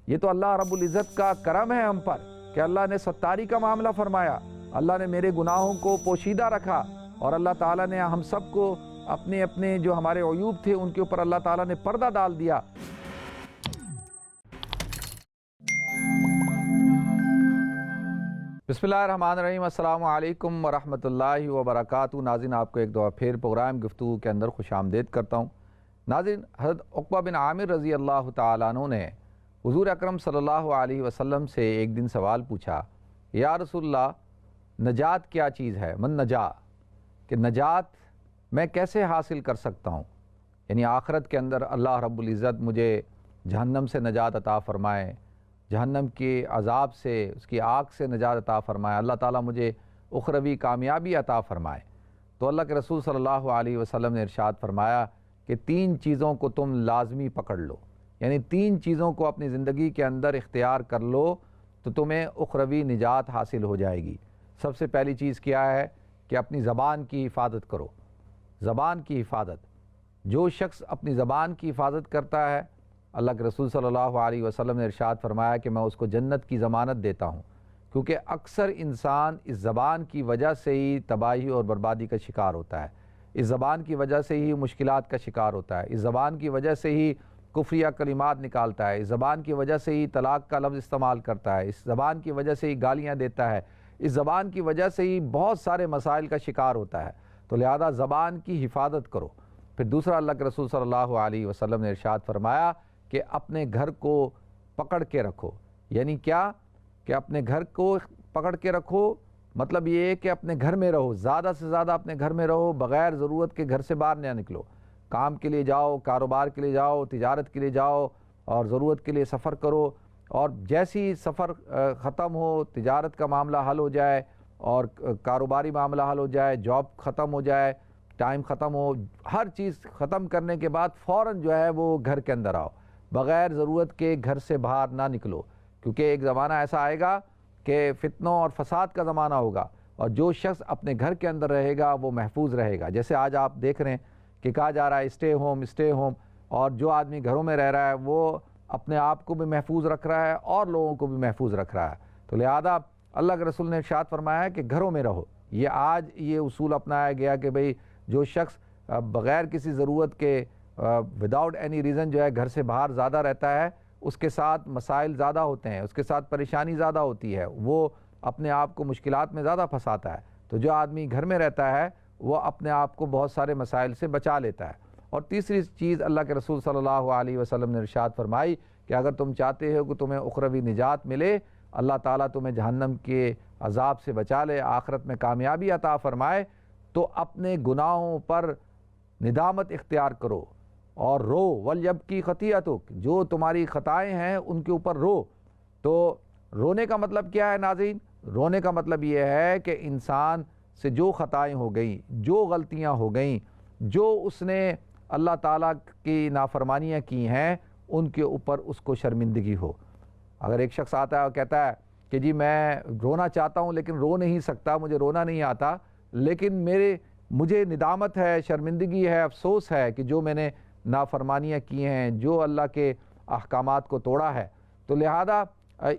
یہ تو اللہ رب العزت کا کرم ہے ہم پر کہ اللہ نے ستاری کا معاملہ فرمایا، اللہ نے میرے گناہوں کو پوشیدہ رکھا، اور اللہ تعالیٰ نے ہم سب کو اپنے اپنے جو ہمارے عیوب تھے ان کے اوپر اللہ تعالیٰ نے پردہ ڈال دیا۔ بسم اللہ الرحمن الرحیم، السلام علیکم ورحمۃ اللہ وبرکاتہ۔ ناظرین، آپ کو ایک دفعہ پھر پروگرام گفتگو کے اندر خوش آمدید کرتا ہوں۔ ناظرین، حضرت عقبہ بن عامر رضی اللہ تعالیٰ عنہ نے حضور اکرم صلی اللہ علیہ وسلم سے ایک دن سوال پوچھا، یا رسول اللہ، نجات کیا چیز ہے؟ من نجا، کہ نجات میں کیسے حاصل کر سکتا ہوں؟ یعنی آخرت کے اندر اللہ رب العزت مجھے جہنم سے نجات عطا فرمائے، جہنم کے عذاب سے، اس کی آگ سے نجات عطا فرمائے، اللہ تعالیٰ مجھے اخروی کامیابی عطا فرمائے۔ تو اللہ کے رسول صلی اللہ علیہ وسلم نے ارشاد فرمایا کہ 3 چیزوں کو تم لازمی پکڑ لو، یعنی 3 چیزوں کو اپنی زندگی کے اندر اختیار کر لو تو تمہیں اخروی نجات حاصل ہو جائے گی۔ سب سے پہلی چیز کیا ہے کہ اپنی زبان کی حفاظت کرو۔ زبان کی حفاظت، جو شخص اپنی زبان کی حفاظت کرتا ہے، اللہ کے رسول صلی اللہ علیہ وسلم نے ارشاد فرمایا کہ میں اس کو جنت کی ضمانت دیتا ہوں، کیونکہ اکثر انسان اس زبان کی وجہ سے ہی تباہی اور بربادی کا شکار ہوتا ہے، اس زبان کی وجہ سے ہی مشکلات کا شکار ہوتا ہے، اس زبان کی وجہ سے ہی کفریہ کلمات نکالتا ہے، اس زبان کی وجہ سے ہی طلاق کا لفظ استعمال کرتا ہے، اس زبان کی وجہ سے ہی گالیاں دیتا ہے، اس زبان کی وجہ سے ہی بہت سارے مسائل کا شکار ہوتا ہے۔ تو لہذا زبان کی حفاظت کرو۔ پھر دوسرا، اللہ کے رسول صلی اللہ علیہ وسلم نے ارشاد فرمایا کہ اپنے گھر کو پکڑ کے رکھو۔ یعنی کیا؟ کہ اپنے گھر کو پکڑ کے رکھو، مطلب یہ ہے کہ اپنے گھر میں رہو، زیادہ سے زیادہ اپنے گھر میں رہو، بغیر ضرورت کے گھر سے باہر نہ نکلو۔ کام کے لیے جاؤ، کاروبار کے لیے جاؤ، تجارت کے لیے جاؤ، اور ضرورت کے لیے سفر کرو، اور جیسی سفر ختم ہو، تجارت کا معاملہ حل ہو جائے اور کاروباری معاملہ حل ہو جائے، جاب ختم ہو جائے، ٹائم ختم ہو، ہر چیز ختم کرنے کے بعد فوراً جو ہے وہ گھر کے اندر آؤ، بغیر ضرورت کے گھر سے باہر نہ نکلو، کیونکہ ایک زمانہ ایسا آئے گا کہ فتنوں اور فساد کا زمانہ ہوگا، اور جو شخص اپنے گھر کے اندر رہے گا وہ محفوظ رہے گا۔ جیسے آج آپ دیکھ رہے ہیں کہ کہا جا رہا ہے اسٹے ہوم، اسٹے ہوم، اور جو آدمی گھروں میں رہ رہا ہے وہ اپنے آپ کو بھی محفوظ رکھ رہا ہے اور لوگوں کو بھی محفوظ رکھ رہا ہے۔ تو لہذا اللہ کے رسول نے ارشاد فرمایا ہے کہ گھروں میں رہو۔ یہ آج یہ اصول اپنایا گیا کہ بھئی جو شخص بغیر کسی ضرورت کے وداؤٹ اینی ریزن جو ہے گھر سے باہر زیادہ رہتا ہے، اس کے ساتھ مسائل زیادہ ہوتے ہیں، اس کے ساتھ پریشانی زیادہ ہوتی ہے، وہ اپنے آپ کو مشکلات میں زیادہ پھنساتا ہے۔ تو جو آدمی گھر میں رہتا ہے وہ اپنے آپ کو بہت سارے مسائل سے بچا لیتا ہے۔ اور تیسری چیز اللہ کے رسول صلی اللہ علیہ وسلم نے ارشاد فرمائی کہ اگر تم چاہتے ہو کہ تمہیں اخروی نجات ملے، اللہ تعالیٰ تمہیں جہنم کے عذاب سے بچا لے، آخرت میں کامیابی عطا فرمائے، تو اپنے گناہوں پر ندامت اختیار کرو اور رو، وَلْيَبْكِي خَطِيئَتُكَ، جو تمہاری خطائیں ہیں ان کے اوپر رو۔ تو رونے کا مطلب کیا ہے ناظرین؟ رونے کا مطلب یہ ہے کہ انسان سے جو خطائیں ہو گئیں، جو غلطیاں ہو گئیں، جو اس نے اللہ تعالیٰ کی نافرمانیاں کی ہیں، ان کے اوپر اس کو شرمندگی ہو۔ اگر ایک شخص آتا ہے اور کہتا ہے کہ جی میں رونا چاہتا ہوں لیکن رو نہیں سکتا، مجھے رونا نہیں آتا، لیکن مجھے ندامت ہے، شرمندگی ہے، افسوس ہے کہ جو میں نے نافرمانیاں کی ہیں، جو اللہ کے احکامات کو توڑا ہے، تو لہذا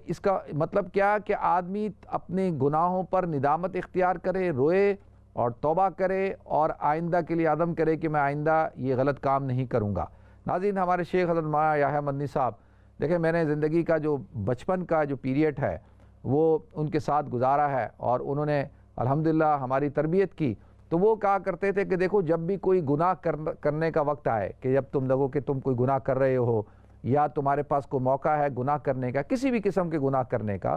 اس کا مطلب کیا کہ آدمی اپنے گناہوں پر ندامت اختیار کرے، روئے اور توبہ کرے، اور آئندہ کے لیے عزم کرے کہ میں آئندہ یہ غلط کام نہیں کروں گا۔ ناظرین، ہمارے شیخ حضرت مولانا یحییٰ مدنی صاحب، دیکھیں میں نے زندگی کا جو بچپن کا جو پیریڈ ہے وہ ان کے ساتھ گزارا ہے، اور انہوں نے الحمدللہ ہماری تربیت کی۔ تو وہ کہا کرتے تھے کہ دیکھو، جب بھی کوئی گناہ کرنے کا وقت آئے، کہ جب تم لوگوں کہ تم کوئی گناہ کر رہے ہو یا تمہارے پاس کوئی موقع ہے گناہ کرنے کا، کسی بھی قسم کے گناہ کرنے کا،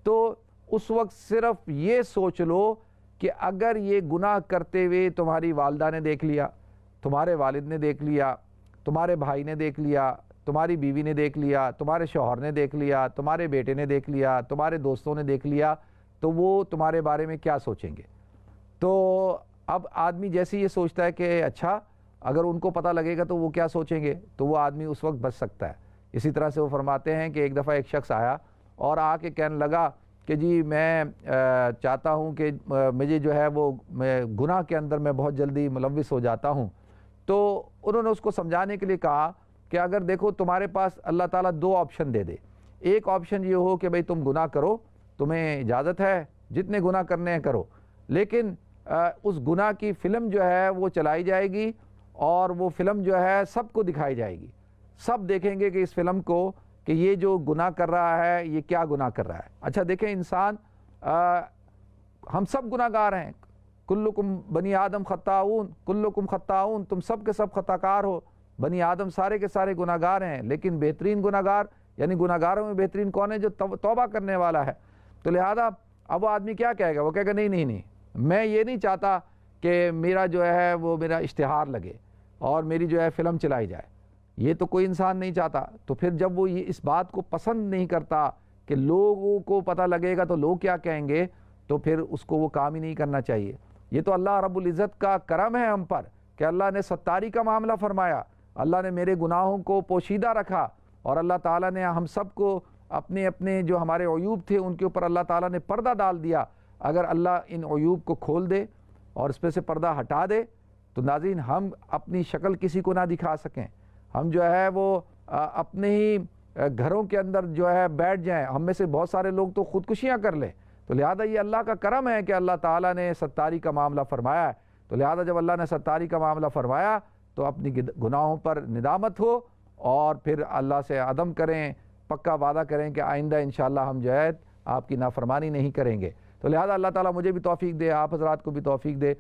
تو اس وقت صرف یہ سوچ لو کہ اگر یہ گناہ کرتے ہوئے تمہاری والدہ نے دیکھ لیا، تمہارے والد نے دیکھ لیا، تمہارے بھائی نے دیکھ لیا، تمہاری بیوی نے دیکھ لیا، تمہارے شوہر نے دیکھ لیا، تمہارے بیٹے نے دیکھ لیا، تمہارے دوستوں نے دیکھ لیا، تو وہ تمہارے بارے میں کیا سوچیں گے؟ تو اب آدمی جیسے یہ سوچتا ہے کہ اچھا اگر ان کو پتہ لگے گا تو وہ کیا سوچیں گے، تو وہ آدمی اس وقت بچ سکتا ہے۔ اسی طرح سے وہ فرماتے ہیں کہ ایک دفعہ ایک شخص آیا اور آ کے کہنے لگا کہ جی میں چاہتا ہوں کہ مجھے جو ہے وہ گناہ کے اندر میں بہت جلدی ملوث ہو جاتا ہوں۔ تو انہوں نے اس کو سمجھانے کے لیے کہا کہ اگر دیکھو تمہارے پاس اللہ تعالیٰ 2 آپشن دے دے، ایک آپشن یہ ہو کہ بھئی تم گناہ کرو، تمہیں اجازت ہے، جتنے گناہ کرنے ہیں کرو، لیکن اس گناہ کی فلم جو ہے وہ چلائی جائے گی اور وہ فلم جو ہے سب کو دکھائی جائے گی، سب دیکھیں گے کہ اس فلم کو کہ یہ جو گناہ کر رہا ہے یہ کیا گناہ کر رہا ہے۔ اچھا دیکھیں انسان، ہم سب گناہ گار ہیں، کلکم بنی آدم خطاؤن، کلکم خطاؤن، تم سب کے سب خطا کار ہو، بنی آدم سارے کے سارے گناہ گار ہیں، لیکن بہترین گناہ گار یعنی گناہ گاروں میں بہترین کون ہے؟ جو توبہ کرنے والا ہے۔ تو لہذا اب وہ آدمی کیا کہے گا؟ وہ کہے گا نہیں، میں یہ نہیں چاہتا کہ میرا جو ہے وہ میرا اشتہار لگے اور میری جو ہے فلم چلائی جائے، یہ تو کوئی انسان نہیں چاہتا۔ تو پھر جب وہ اس بات کو پسند نہیں کرتا کہ لوگوں کو پتہ لگے گا تو لوگ کیا کہیں گے، تو پھر اس کو وہ کام ہی نہیں کرنا چاہیے۔ یہ تو اللہ رب العزت کا کرم ہے ہم پر کہ اللہ نے ستاری کا معاملہ فرمایا، اللہ نے میرے گناہوں کو پوشیدہ رکھا، اور اللہ تعالیٰ نے ہم سب کو اپنے اپنے جو ہمارے عیوب تھے ان کے اوپر اللہ تعالیٰ نے پردہ ڈال دیا۔ اگر اللہ ان عیوب کو کھول دے اور اس پہ سے پردہ ہٹا دے تو ناظرین ہم اپنی شکل کسی کو نہ دکھا سکیں، ہم جو ہے وہ اپنے ہی گھروں کے اندر جو ہے بیٹھ جائیں، ہم میں سے بہت سارے لوگ تو خودکشیاں کر لیں۔ تو لہذا یہ اللہ کا کرم ہے کہ اللہ تعالیٰ نے ستاری کا معاملہ فرمایا ہے۔ تو لہذا جب اللہ نے ستاری کا معاملہ فرمایا تو اپنی گناہوں پر ندامت ہو اور پھر اللہ سے عدم کریں، پکا وعدہ کریں کہ آئندہ انشاءاللہ ہم جو ہے آپ کی نافرمانی نہیں کریں گے۔ تو لہذا اللہ تعالیٰ مجھے بھی توفیق دے، آپ حضرات کو بھی توفیق دے۔